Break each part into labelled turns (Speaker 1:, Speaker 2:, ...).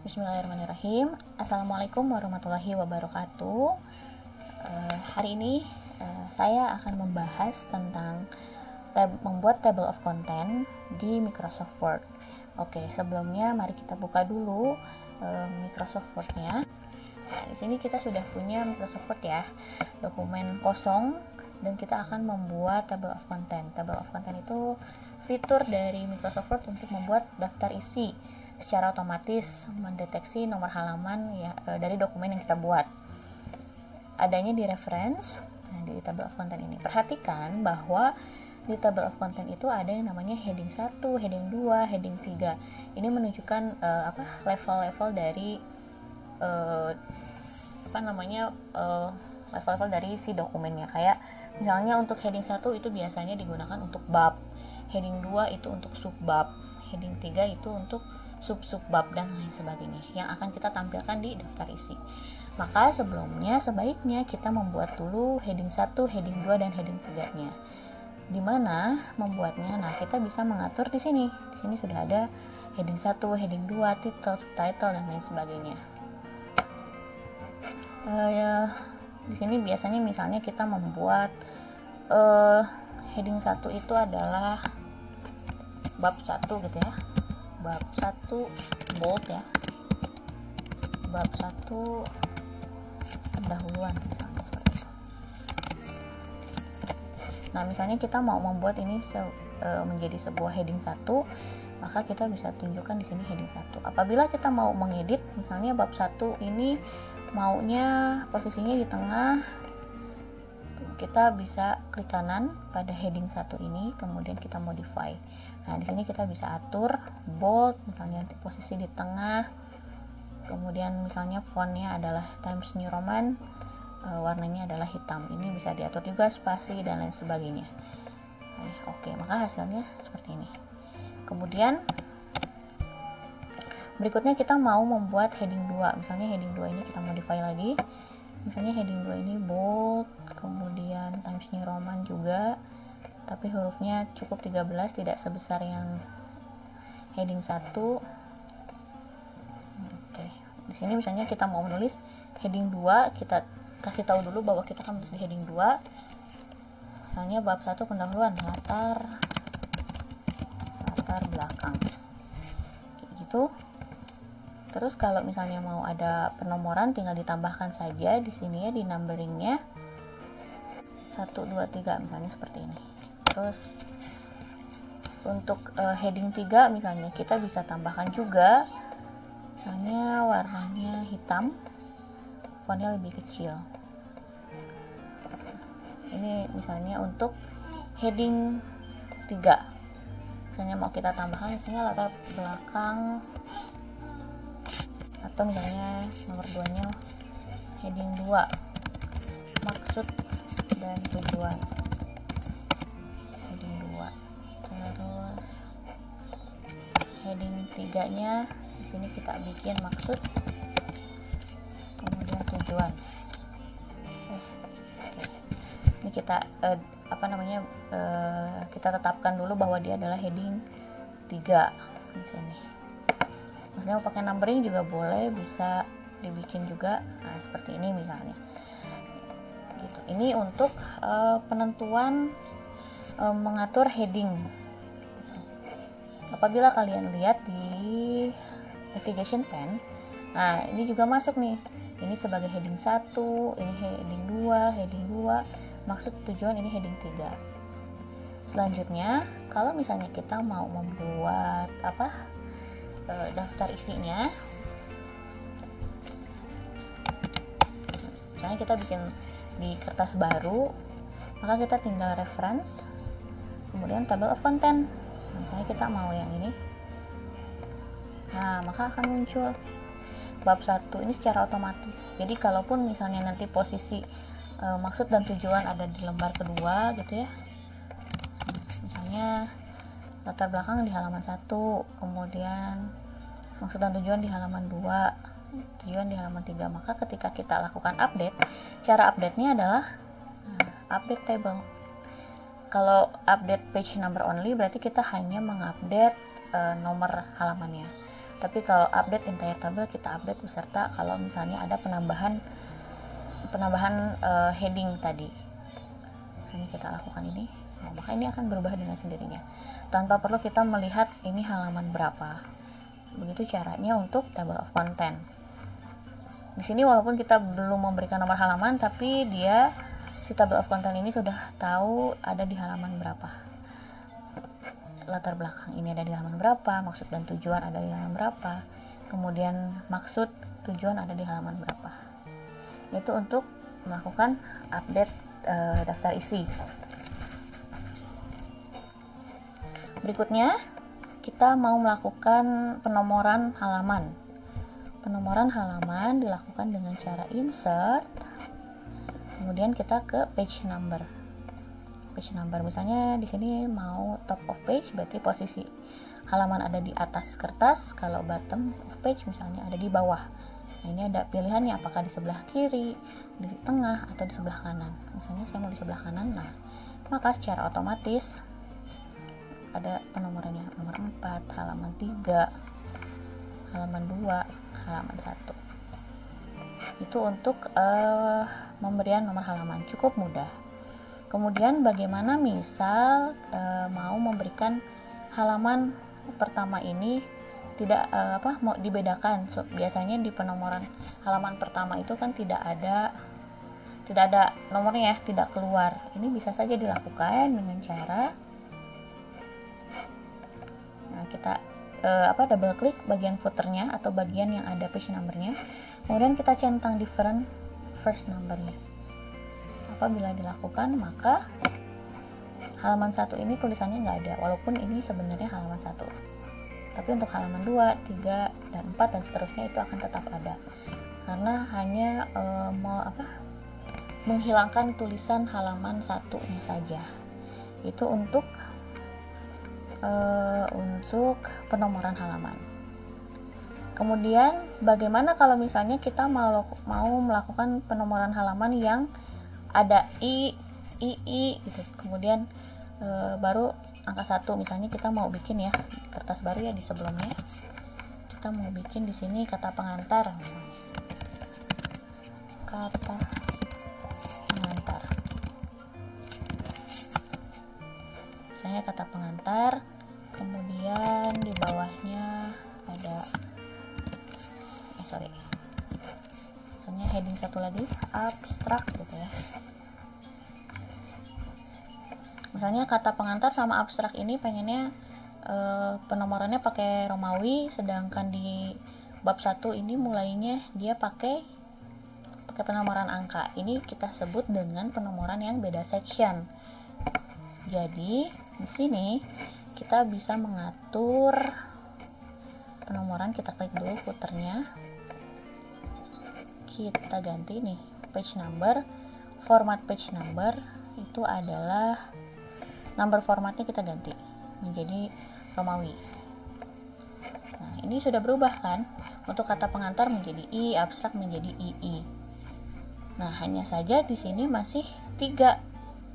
Speaker 1: Bismillahirrahmanirrahim. Assalamualaikum warahmatullahi wabarakatuh. Hari ini saya akan membahas tentang membuat table of content di Microsoft Word. Oke, sebelumnya mari kita buka dulu Microsoft Word-nya. Nah, di sini kita sudah punya Microsoft Word ya, dokumen kosong, dan kita akan membuat table of content. Table of content itu fitur dari Microsoft Word untuk membuat daftar isi secara otomatis, mendeteksi nomor halaman ya dari dokumen yang kita buat. Adanya di reference, di table of content ini. Perhatikan bahwa di table of content itu ada yang namanya heading 1, heading 2, heading 3. Ini menunjukkan level-level dari level-level dari si dokumennya. Kayak misalnya untuk heading 1 itu biasanya digunakan untuk bab, heading 2 itu untuk subbab, heading 3 itu untuk sub-subbab dan lain sebagainya yang akan kita tampilkan di daftar isi. Maka sebelumnya sebaiknya kita membuat dulu heading 1, heading 2 dan heading 3-nya. Dimana membuatnya? Nah, kita bisa mengatur di sini. Di sini sudah ada heading 1, heading 2, title, subtitle dan lain sebagainya. Di sini biasanya misalnya kita membuat heading 1 itu adalah bab 1 gitu ya. Bab 1 bold ya, bab 1 pendahuluan misalnya seperti itu. Nah, misalnya kita mau membuat ini menjadi sebuah heading 1, maka kita bisa tunjukkan di sini heading 1. Apabila kita mau mengedit, misalnya bab 1 ini maunya posisinya di tengah, kita bisa klik kanan pada heading 1 ini, kemudian kita modify. Nah, di sini kita bisa atur bold, misalnya posisi di tengah. Kemudian misalnya fontnya adalah Times New Roman, warnanya adalah hitam. Ini bisa diatur juga spasi dan lain sebagainya. Oke, maka hasilnya seperti ini. Kemudian berikutnya kita mau membuat heading 2. Misalnya heading 2 ini kita modify lagi. Misalnya heading 2 ini bold, kemudian Times New Roman juga, tapi hurufnya cukup 13, tidak sebesar yang heading 1. Oke. Di sini misalnya kita mau menulis heading 2, kita kasih tahu dulu bahwa kita akan menulis di heading 2. Misalnya bab 1 pendahuluan, latar belakang. Kayak gitu. Terus kalau misalnya mau ada penomoran, tinggal ditambahkan saja di sini ya, di numberingnya 1, 2, 3 misalnya seperti ini. Terus untuk heading 3 misalnya kita bisa tambahkan juga, misalnya warnanya hitam, fontnya lebih kecil. Ini misalnya untuk heading 3, misalnya mau kita tambahkan misalnya latar belakang, atau misalnya nomor 2-nya heading 2, maksud dan tujuan. Heading 2. Terus heading 3-nya di sini kita bikin maksud, kemudian tujuan. Ini kita kita tetapkan dulu bahwa dia adalah heading 3 di sini. Maksudnya mau pakai numbering juga boleh, bisa dibikin juga. Nah, seperti ini misalnya. Gitu. Ini untuk penentuan mengatur heading. Apabila kalian lihat di navigation pane, nah ini juga masuk nih. Ini sebagai heading 1, ini heading 2, heading 2, maksud tujuan ini heading 3. Selanjutnya, kalau misalnya kita mau membuat daftar isinya, misalnya kita bikin di kertas baru, maka kita tinggal reference, kemudian table of content. Misalnya kita mau yang ini, nah maka akan muncul bab 1 ini secara otomatis. Jadi kalaupun misalnya nanti posisi maksud dan tujuan ada di lembar kedua gitu ya, misalnya latar belakang di halaman 1, kemudian maksud dan tujuan di halaman 2, tujuan di halaman 3, maka ketika kita lakukan update, cara update-nya adalah update table. Kalau update page number only berarti kita hanya mengupdate nomor halamannya. Tapi kalau update entire table, kita update beserta kalau misalnya ada penambahan heading tadi. Misalnya kita lakukan ini, maka ini akan berubah dengan sendirinya tanpa perlu kita melihat ini halaman berapa. Begitu caranya untuk table of content. Di sini walaupun kita belum memberikan nomor halaman, tapi si table of content ini sudah tahu ada di halaman berapa. Latar belakang ini ada di halaman berapa, maksud dan tujuan ada di halaman berapa, kemudian maksud tujuan ada di halaman berapa. Itu untuk melakukan update daftar isi. Berikutnya kita mau melakukan penomoran halaman. Penomoran halaman dilakukan dengan cara insert, kemudian kita ke page number. Misalnya di sini mau top of page, berarti posisi halaman ada di atas kertas. Kalau bottom of page misalnya ada di bawah. Nah, ini ada pilihannya, apakah di sebelah kiri, di tengah, atau di sebelah kanan. Misalnya saya mau di sebelah kanan. Nah, maka secara otomatis ada penomorannya, nomor 4, halaman 3, halaman 2, halaman 1. Itu untuk pemberian nomor halaman, cukup mudah. Kemudian bagaimana misal mau memberikan halaman pertama ini tidak mau dibedakan. Biasanya di penomoran halaman pertama itu kan tidak ada nomornya, tidak keluar. Ini bisa saja dilakukan dengan cara kita double klik bagian footernya atau bagian yang ada page numbernya, kemudian kita centang different first numbernya. Apabila dilakukan, maka halaman 1 ini tulisannya nggak ada, walaupun ini sebenarnya halaman 1. Tapi untuk halaman 2, 3, dan 4 dan seterusnya itu akan tetap ada. Karena hanya menghilangkan tulisan halaman 1-nya saja. Itu untuk penomoran halaman. Kemudian bagaimana kalau misalnya kita mau melakukan penomoran halaman yang ada I gitu, kemudian baru angka 1. Misalnya kita mau bikin ya kertas baru ya, di sebelumnya kita mau bikin di sini kata pengantar. Misalnya kata pengantar, kemudian di bawahnya ada misalnya heading satu lagi, abstrak gitu ya. Misalnya kata pengantar sama abstrak ini pengennya penomorannya pakai Romawi, sedangkan di bab 1 ini mulainya dia pakai penomoran angka. Ini kita sebut dengan penomoran yang beda section. Jadi di sini kita bisa mengatur penomoran. Kita klik dulu footernya, kita ganti nih page number, format page number itu adalah number formatnya kita ganti menjadi Romawi. Nah, ini sudah berubah kan, untuk kata pengantar menjadi I, abstrak menjadi II. Nah, hanya saja di sini masih 3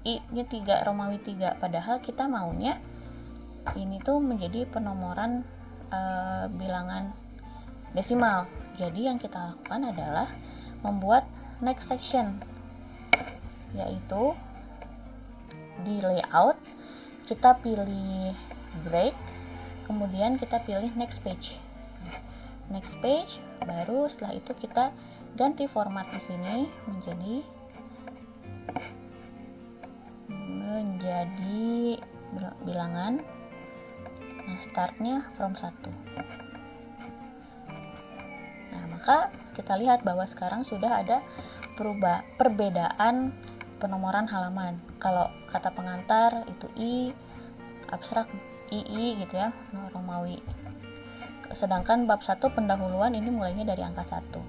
Speaker 1: I-nya 3, Romawi 3, padahal kita maunya ini tuh menjadi penomoran bilangan desimal. Jadi yang kita lakukan adalah membuat next section, yaitu di layout kita pilih break, kemudian kita pilih next page, baru setelah itu kita ganti format di sini menjadi bilangan. Nah, startnya from 1. Nah, maka kita lihat bahwa sekarang sudah ada perbedaan penomoran halaman. Kalau kata pengantar itu I, abstrak II gitu ya, Romawi. Sedangkan bab 1 pendahuluan ini mulainya dari angka 1.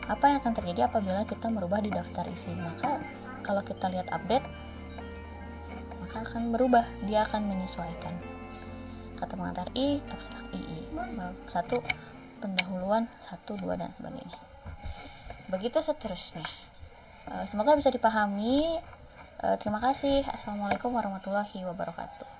Speaker 1: Apa yang akan terjadi apabila kita merubah di daftar isi? Maka kalau kita lihat update, maka akan berubah, dia akan menyesuaikan. Kata pengantar I, abstrak II. Bab 1 pendahuluan 1, 2 dan sebagainya. Begitu seterusnya. Semoga bisa dipahami. Terima kasih. Assalamualaikum warahmatullahi wabarakatuh.